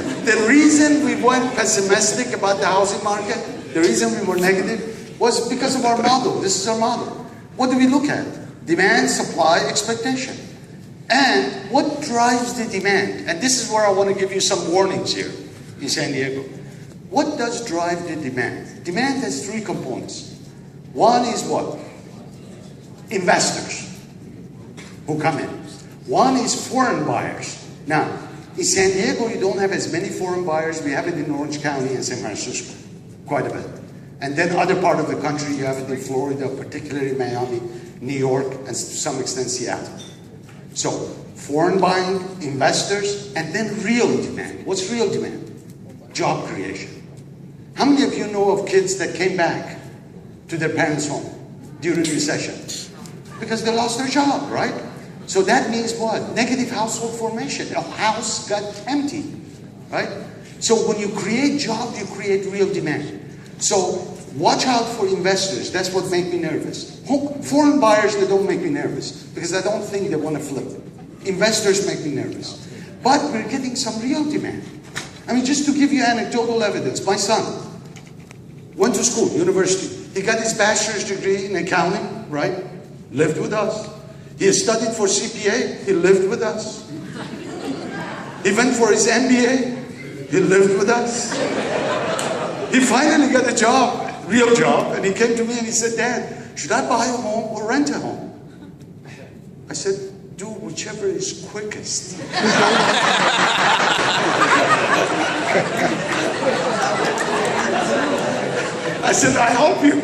The reason we went pessimistic about the housing market, the reason we were negative, was because of our model. This is our model. What do we look at? Demand, supply, expectation. And what drives the demand? And this is where I want to give you some warnings here in San Diego. What does drive the demand? Demand has three components. One is what? Investors who come in. One is foreign buyers. Now, in San Diego, you don't have as many foreign buyers. We have it in Orange County and San Francisco, quite a bit. And then other part of the country, you have it in Florida, particularly Miami, New York, and to some extent Seattle. So, foreign buying, investors, and then real demand. What's real demand? Job creation. How many of you know of kids that came back to their parents' home during the recession? Because they lost their job, right? So that means what? Negative household formation. A house got empty, right? So when you create jobs, you create real demand. So watch out for investors. That's what makes me nervous. Foreign buyers, they don't make me nervous because I don't think they want to flip. Investors make me nervous. But we're getting some real demand. I mean, just to give you anecdotal evidence, my son went to school, university. He got his bachelor's degree in accounting, right? Lived with us. He studied for CPA. He lived with us. He went for his MBA. He lived with us. He finally got a job, real job, and he came to me and he said, "Dad, should I buy a home or rent a home?" I said, "Do whichever is quickest." I said, "I help you."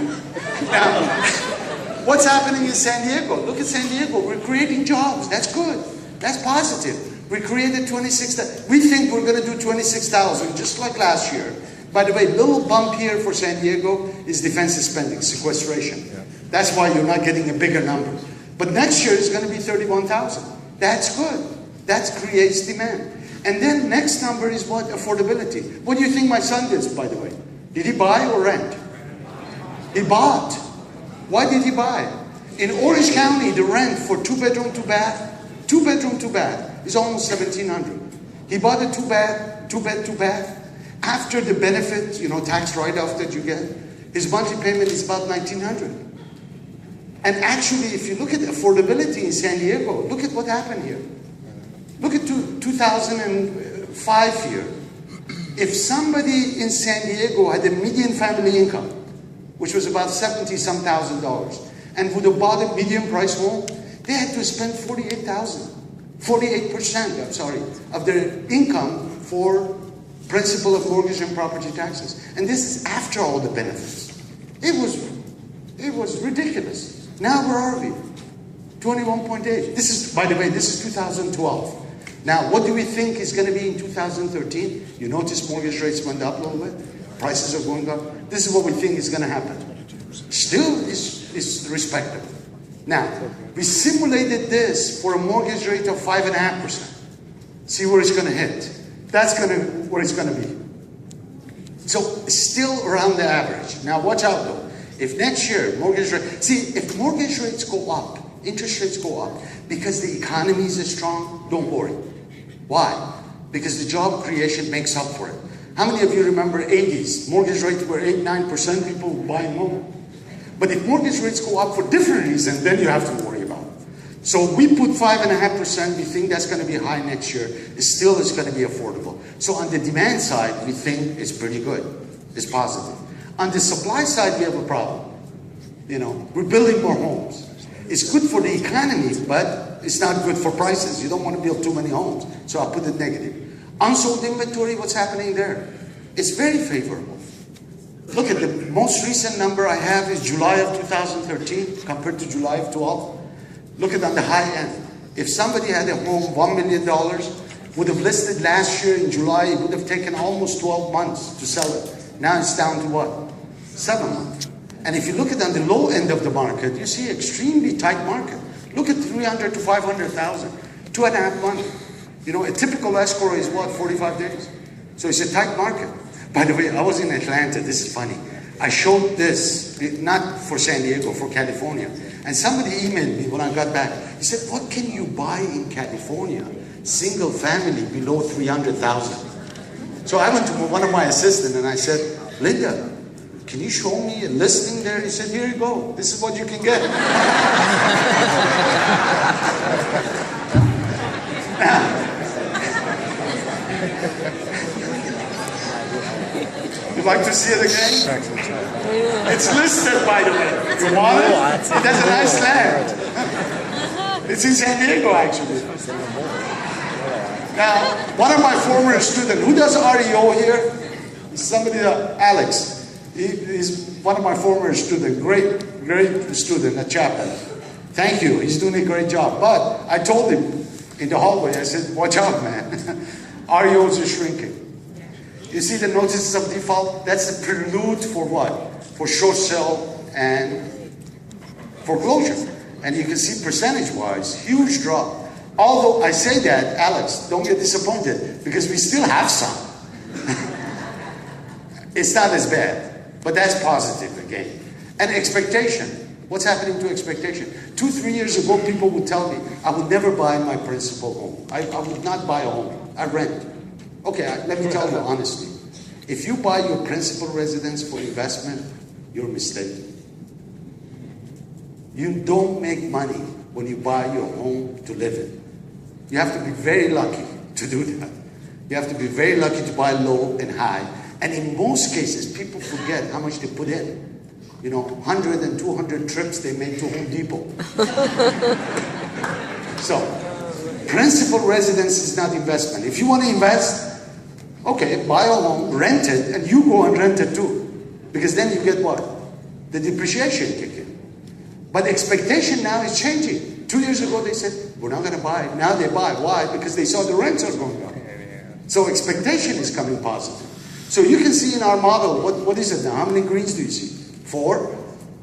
Now, what's happening in San Diego? Look at San Diego. We're creating jobs. That's good. That's positive. We created 26,000. We think we're going to do 26,000, just like last year. By the way, little bump here for San Diego is defensive spending, sequestration. Yeah. That's why you're not getting a bigger number. But next year is going to be 31,000. That's good. That creates demand. And then next number is what? Affordability. What do you think my son did, by the way? Did he buy or rent? He bought. Why did he buy? In Orange County, the rent for two bedroom, two bath is almost $1,700. He bought a two bed, two bath. After the benefit, tax write-off that you get, his monthly payment is about $1,900. And actually, if you look at affordability in San Diego, look at what happened here. Look at 2005 here. If somebody in San Diego had a median family income, which was about $70-some thousand, and would have bought a medium price home, they had to spend 48% of their income for principal of mortgage and property taxes. And this is after all the benefits. It was ridiculous. Now where are we? 21.8. This is, by the way, this is 2012. Now, what do we think is going to be in 2013? You notice mortgage rates went up a little bit. Prices are going up. This is what we think is going to happen. Still is respectable. Now, we simulated this for a mortgage rate of 5.5%. See where it's going to hit. That's where it's going to be. So still around the average. Now watch out though. If next year if mortgage rates go up, interest rates go up, because the economy is strong, don't worry. Why? Because the job creation makes up for it. How many of you remember 80s? Mortgage rates were 8-9%, people buying home. But if mortgage rates go up for different reasons, then you have to worry about it. So we put 5.5%, we think that's going to be high next year. It still is going to be affordable. So on the demand side, we think it's pretty good. It's positive. On the supply side, we have a problem. We're building more homes. It's good for the economy, but it's not good for prices. You don't want to build too many homes. So I'll put it negative. Unsold inventory, what's happening there? It's very favorable. Look at the most recent number I have is July of 2013 compared to July of 12. Look at on the high end. If somebody had a home, $1 million, would have listed last year in July, it would have taken almost 12 months to sell it. Now it's down to what? 7 months. And if you look at on the low end of the market, you see extremely tight market. Look at 300 to 500,000, 2.5 months. A typical escrow is what, 45 days? So it's a tight market. By the way, I was in Atlanta, this is funny. I showed this, not for San Diego, for California. And somebody emailed me when I got back. He said, "What can you buy in California? Single family below 300,000. So I went to one of my assistants and I said, Linda, can you show me a listing there? He said, here you go. This is what you can get. You'd like to see it again? It's listed, by the way. You want it? It has a nice land. It's in San Diego, actually. Now, one of my former students, who does REO here? Somebody, Alex. He's one of my former students, great student at Chapman. Thank you, he's doing a great job. But I told him in the hallway, I said, watch out, man. REOs are shrinking. You see the notices of default? That's the prelude for what? For short sale and foreclosure. And you can see percentage-wise, huge drop. Although I say that, Alex, don't get disappointed, because we still have some. It's not as bad, but that's positive again. And expectation. What's happening to expectation? 2-3 years ago, people would tell me, I would never buy my principal home. I would not buy a home. I rent. Okay, let me tell you honestly. If you buy your principal residence for investment, you're mistaken. You don't make money when you buy your home to live in. You have to be very lucky to do that. You have to be very lucky to buy low and high. And in most cases, people forget how much they put in. You know, 100 and 200 trips they made to Home Depot. So, principal residence is not investment. If you want to invest, okay, buy a home, rent it, and you go and rent it too. Because then you get what? The depreciation kick in. But expectation now is changing. 2 years ago they said, we're not going to buy. Now they buy. Why? Because they saw the rents are going up. So expectation is coming positive. So you can see in our model, what is it now? How many greens do you see? 4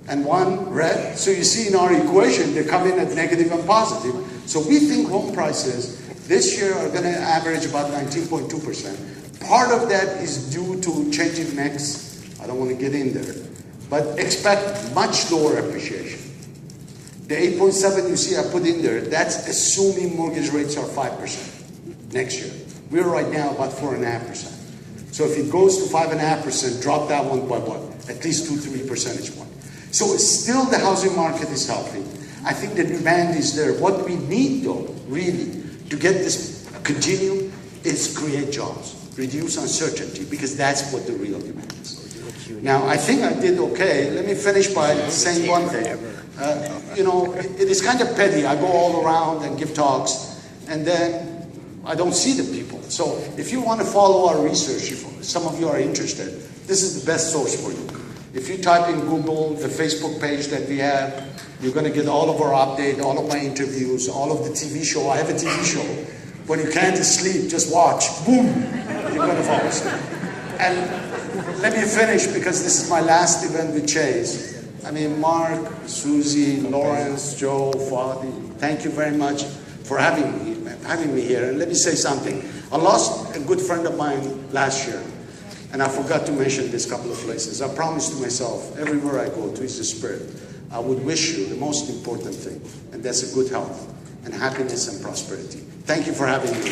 and 1 red. So you see in our equation, they come in at negative and positive. So we think home prices this year are going to average about 19.2%. Part of that is due to changing mix. I don't want to get in there. But expect much lower appreciation. The 8.7 you see I put in there, that's assuming mortgage rates are 5% next year. We're right now about 4.5%. So if it goes to 5.5%, drop that one by what? At least 2-3 percentage points. So still the housing market is healthy. I think the demand is there. What we need though, really, to get this continue is create jobs, reduce uncertainty, because that's what the real demand is. Now, I think I did okay. Let me finish by saying one thing. You know, it is kind of petty. I go all around and give talks, and then I don't see the people. So if you want to follow our research, if some of you are interested, this is the best source for you. If you type in Google, the Facebook page that we have, you're going to get all of our updates, all of my interviews, all of the TV show. I have a TV show. When you can't sleep, just watch. Boom! You're going to fall asleep. And let me finish, because this is my last event with Chase. I mean, Mark, Susie, Lawrence, Joe, Fadi, thank you very much for having me here. And let me say something. I lost a good friend of mine last year, and I forgot to mention this couple of places. I promised to myself, everywhere I go, to is the spirit, I would wish you the most important thing, and that's a good health and happiness and prosperity. Thank you for having me.